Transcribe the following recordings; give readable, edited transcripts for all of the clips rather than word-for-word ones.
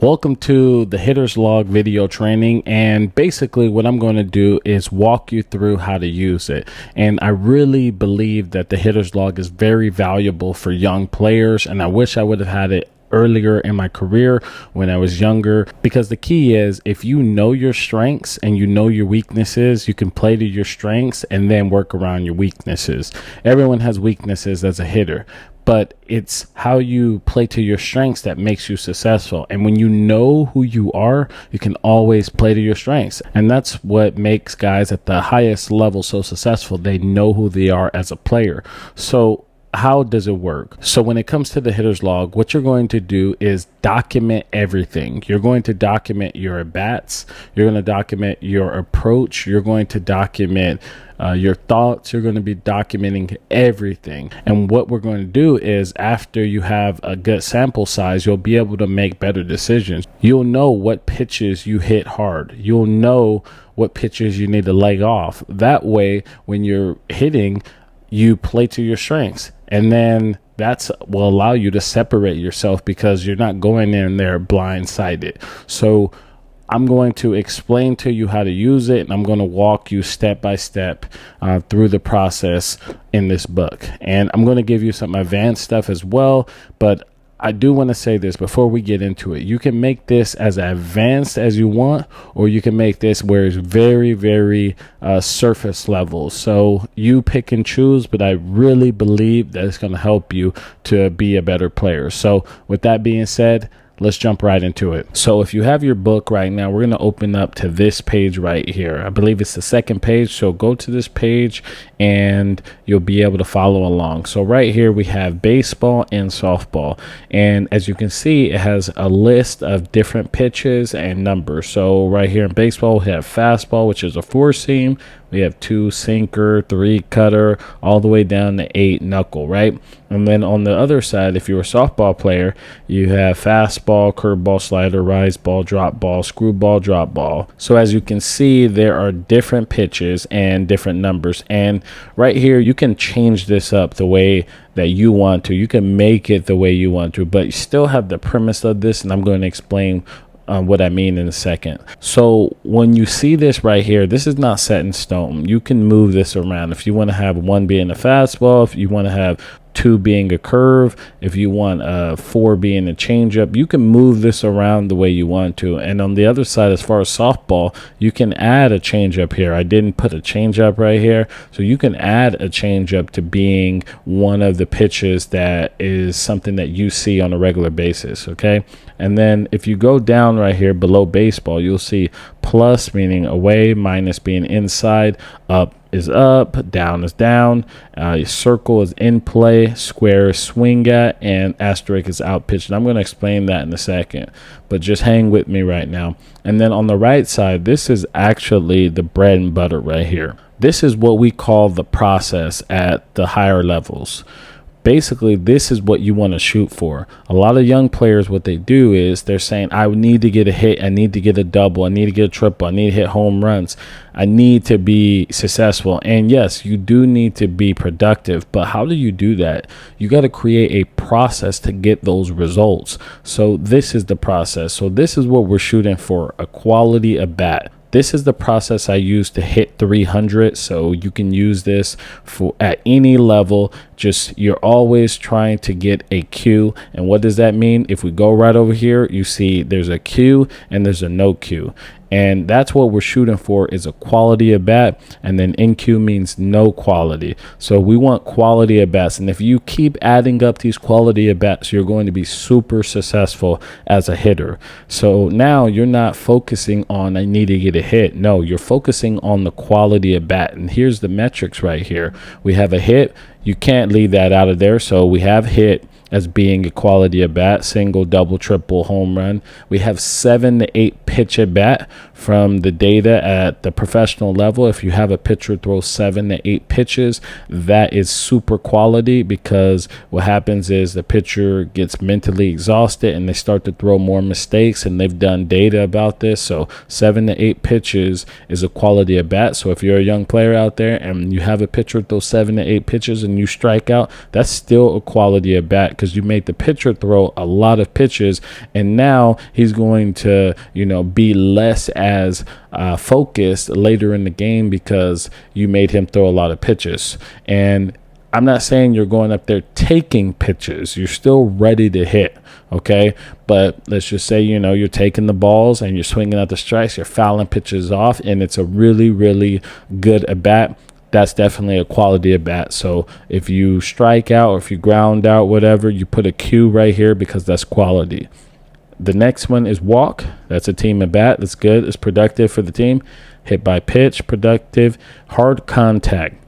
Welcome to the Hitter's Log video training, and basically what I'm going to do is walk you through how to use it. And I really believe that the Hitter's Log is very valuable for young players, and I wish I would have had it earlier in my career when I was younger, because the key is if you know your strengths and you know your weaknesses, you can play to your strengths and then work around your weaknesses. Everyone has weaknesses as a hitter, but it's how you play to your strengths that makes you successful. And when you know who you are, you can always play to your strengths. And that's what makes guys at the highest level so successful. They know who they are as a player. So how does it work? So when it comes to the Hitter's Log, what you're going to do is document everything. You're going to document your at-bats. You're going to document your approach. You're going to document your thoughts. You're going to be documenting everything. And what we're going to do is, after you have a good sample size, you'll be able to make better decisions. You'll know what pitches you hit hard. You'll know what pitches you need to leg off. That way, when you're hitting, you play to your strengths. And then that's will allow you to separate yourself, because you're not going in there blindsided. So I'm going to explain to you how to use it, and I'm going to walk you step by step through the process in this book. And I'm going to give you some advanced stuff as well, but I do want to say this before we get into it. You can make this as advanced as you want, or you can make this where it's very, very surface level. So you pick and choose, but I really believe that it's going to help you to be a better player. So with that being said, let's jump right into it. So if you have your book right now, we're going to open up to this page right here. I believe it's the second page. So go to this page and you'll be able to follow along. So right here we have baseball and softball. And as you can see, it has a list of different pitches and numbers. So right here in baseball, we have fastball, which is a 4-seam. We have 2 sinker, 3 cutter, all the way down to 8 knuckle, right? And then on the other side, if you're a softball player, you have fastball, curveball, slider, rise ball, drop ball, screwball, drop ball. So as you can see, there are different pitches and different numbers. And right here, you can change this up the way that you want to. You can make it the way you want to, but you still have the premise of this, and I'm going to explain what I mean in a second. So when you see this right here, this is not set in stone. You can move this around. If you want to have 1 being a fastball, if you want to have 2 being a curve, if you want 4 being a changeup, you can move this around the way you want to. And on the other side, as far as softball, you can add a changeup here. I didn't put a changeup right here, so you can add a changeup to being one of the pitches that is something that you see on a regular basis. Okay, and then if you go down right here below baseball, you'll see plus meaning away, minus being inside, up is up, down is down, your circle is in play, square is swing at, and asterisk is out pitch. And I'm going to explain that in a second, but just hang with me right now. And then on the right side, this is actually the bread and butter right here. This is what we call the process at the higher levels. Basically, this is what you want to shoot for. A lot of young players, what they do is they're saying, I need to get a hit, I need to get a double, I need to get a triple, I need to hit home runs, I need to be successful. And yes, you do need to be productive, but how do you do that? You got to create a process to get those results. So this is the process. So this is what we're shooting for, a quality at bat. This is the process I use to hit 300. So you can use this for at any level. Just you're always trying to get a Q. And what does that mean? If we go right over here, you see there's a Q and there's a no Q. And that's what we're shooting for, is a quality at bat. And then NQ means no quality. So we want quality at bats. And if you keep adding up these quality at bats, you're going to be super successful as a hitter. So now you're not focusing on, I need to get a hit. No, you're focusing on the quality at bat. And here's the metrics right here. We have a hit. You can't leave that out of there. So we have hit as being a quality at bat, single, double, triple, home run. We have 7 to 8 pitch at bat from the data at the professional level. If you have a pitcher throw 7 to 8 pitches, that is super quality, because what happens is the pitcher gets mentally exhausted and they start to throw more mistakes, and they've done data about this. So 7 to 8 pitches is a quality at bat. So if you're a young player out there and you have a pitcher throw 7 to 8 pitches and you strike out, that's still a quality at bat, because you made the pitcher throw a lot of pitches, and now he's going to, be less as focused later in the game because you made him throw a lot of pitches. And I'm not saying you're going up there taking pitches. You're still ready to hit, okay? But let's just say, you're taking the balls and you're swinging at the strikes, you're fouling pitches off, and it's a really, really good at-bat. That's definitely a quality at-bat. So if you strike out or if you ground out, whatever, you put a Q right here because that's quality. The next one is walk. That's a team at-bat. That's good. It's productive for the team. Hit by pitch, productive. Hard contact.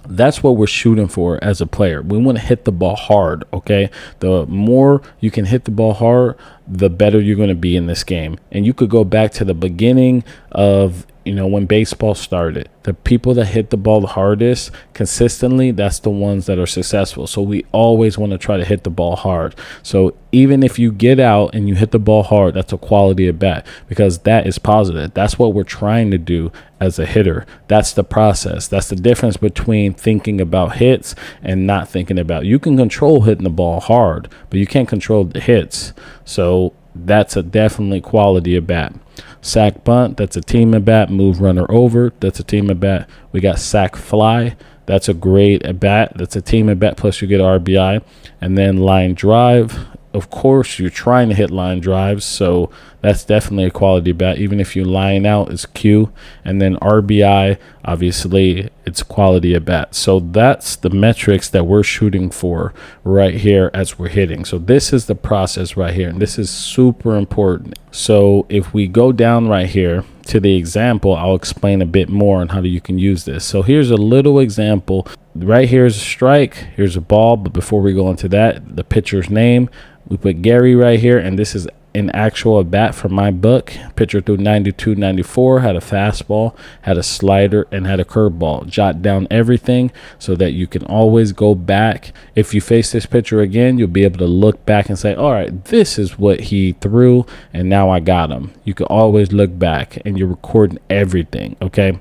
That's what we're shooting for as a player. We want to hit the ball hard, okay? The more you can hit the ball hard, the better you're going to be in this game. And you could go back to the beginning of, when baseball started. The people that hit the ball the hardest consistently, that's the ones that are successful. So we always want to try to hit the ball hard. So even if you get out and you hit the ball hard, that's a quality at bat because that is positive. That's what we're trying to do as a hitter. That's the process. That's the difference between thinking about hits and not thinking about. You can control hitting the ball hard, but you can't control the hits. So that's a definitely quality at bat. Sack bunt, that's a team at bat. Move runner over, that's a team at bat. We got sack fly, that's a great at bat. That's a team at bat, plus you get RBI. And then line drive, of course, you're trying to hit line drives, so that's definitely a quality bat. Even if you line out, it's Q. And then RBI, obviously, it's quality at bat. So that's the metrics that we're shooting for right here as we're hitting. So this is the process right here, and this is super important. So if we go down right here to the example, I'll explain a bit more on how you can use this. So here's a little example. Right here is a strike. Here's a ball. But before we go into that, the pitcher's name. We put Gary right here, and this is an actual at bat from my book. Pitcher threw 92, 94, had a fastball, had a slider, and had a curveball. Jot down everything so that you can always go back. If you face this pitcher again, you'll be able to look back and say, all right, this is what he threw, and now I got him. You can always look back, and you're recording everything, okay?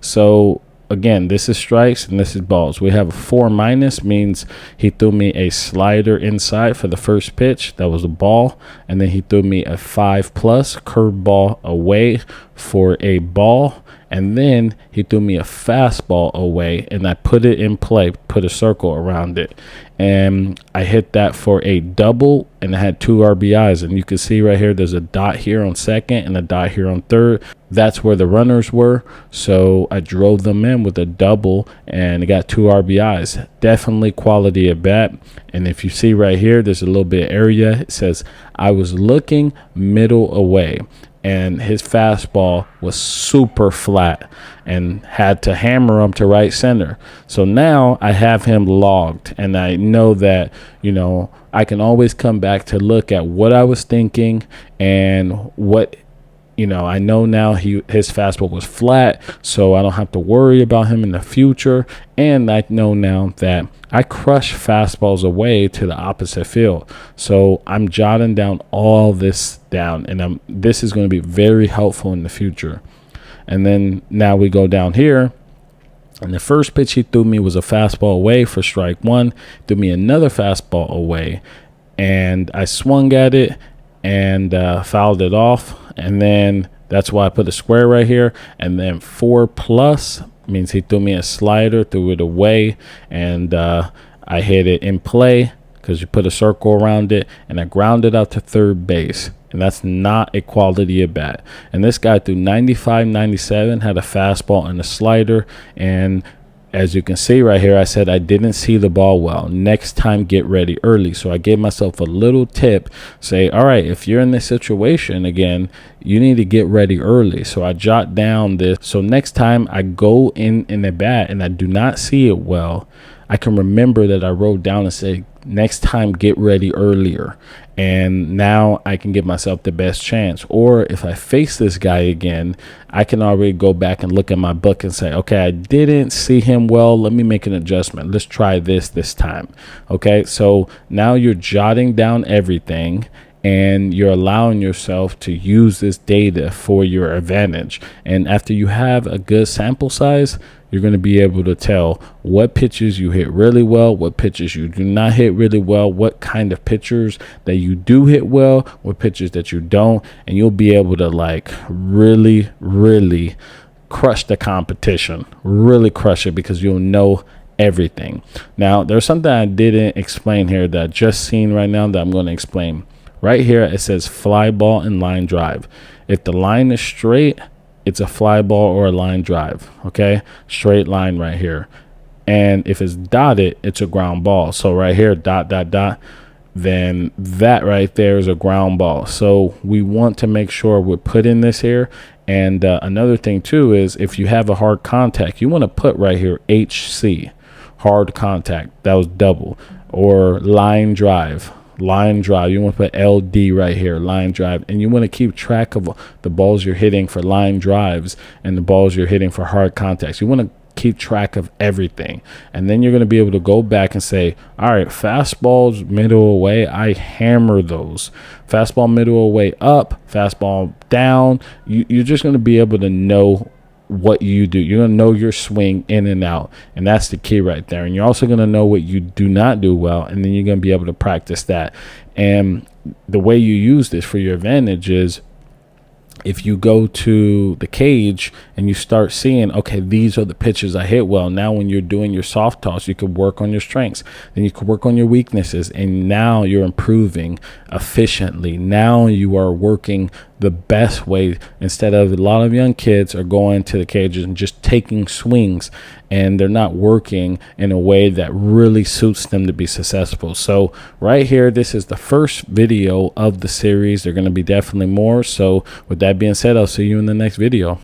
So again, this is strikes and this is balls. We have a 4-, means he threw me a slider inside for the first pitch. That was a ball. And then he threw me a 5+ curveball away for a ball. And then he threw me a fastball away, and I put it in play, put a circle around it. And I hit that for a double, and I had 2 RBIs. And you can see right here, there's a dot here on second and a dot here on third. That's where the runners were. So I drove them in with a double, and I got 2 RBIs. Definitely quality at bat. And if you see right here, there's a little bit of area. It says, I was looking middle away. And his fastball was super flat and had to hammer him to right center. So now I have him logged, and I know that, I can always come back to look at what I was thinking and what, I know now his fastball was flat, so I don't have to worry about him in the future. And I know now that I crush fastballs away to the opposite field. So I'm jotting down all this down, and this is going to be very helpful in the future. And then now we go down here. And the first pitch he threw me was a fastball away for strike 1. Threw me another fastball away, and I swung at it and fouled it off. And then that's why I put a square right here. And then 4+ means he threw me a slider, threw it away, and I hit it in play because you put a circle around it, and I grounded out to third base. And that's not a quality at bat. And this guy threw 95, 97, had a fastball and a slider. And as you can see right here, I said I didn't see the ball well. Next time, get ready early. So I gave myself a little tip. Say, all right, if you're in this situation again, you need to get ready early. So I jot down this. So next time I go in the bat and I do not see it well, I can remember that I wrote down and say, next time, get ready earlier. And now I can give myself the best chance. Or if I face this guy again, I can already go back and look at my book and say, okay, I didn't see him well. Let me make an adjustment. Let's try this time. Okay, so now you're jotting down everything, and you're allowing yourself to use this data for your advantage. And after you have a good sample size, you're going to be able to tell what pitches you hit really well, what pitches you do not hit really well, what kind of pitchers that you do hit well, what pitchers that you don't, and you'll be able to like really crush the competition, really crush it, because you'll know everything. Now, there's something I didn't explain here that I just seen right now that I'm going to explain. Right here, it says fly ball and line drive. If the line is straight, it's a fly ball or a line drive. Okay, straight line right here. And if it's dotted, it's a ground ball. So right here, dot, then that right there is a ground ball. So we want to make sure we put in this here. And another thing too is if you have a hard contact, you want to put right here HC, hard contact. That was double. Or line drive. You want to put LD right here, line drive. And you want to keep track of the balls you're hitting for line drives and the balls you're hitting for hard contacts. You want to keep track of everything, and then you're going to be able to go back and say, all right, fastballs middle away, I hammer those. Fastball middle away up, fastball down. You're just going to be able to know what you do. You're going to know your swing in and out, and that's the key right there. And you're also going to know what you do not do well, and then you're going to be able to practice that. And the way you use this for your advantage is if you go to the cage and you start seeing, okay, these are the pitches I hit well. Now when you're doing your soft toss, you could work on your strengths. Then you could work on your weaknesses. And now you're improving efficiently. Now you are working the best way, instead of a lot of young kids are going to the cages and just taking swings, and they're not working in a way that really suits them to be successful. So right here, this is the first video of the series. There are going to be definitely more. So with that being said, I'll see you in the next video.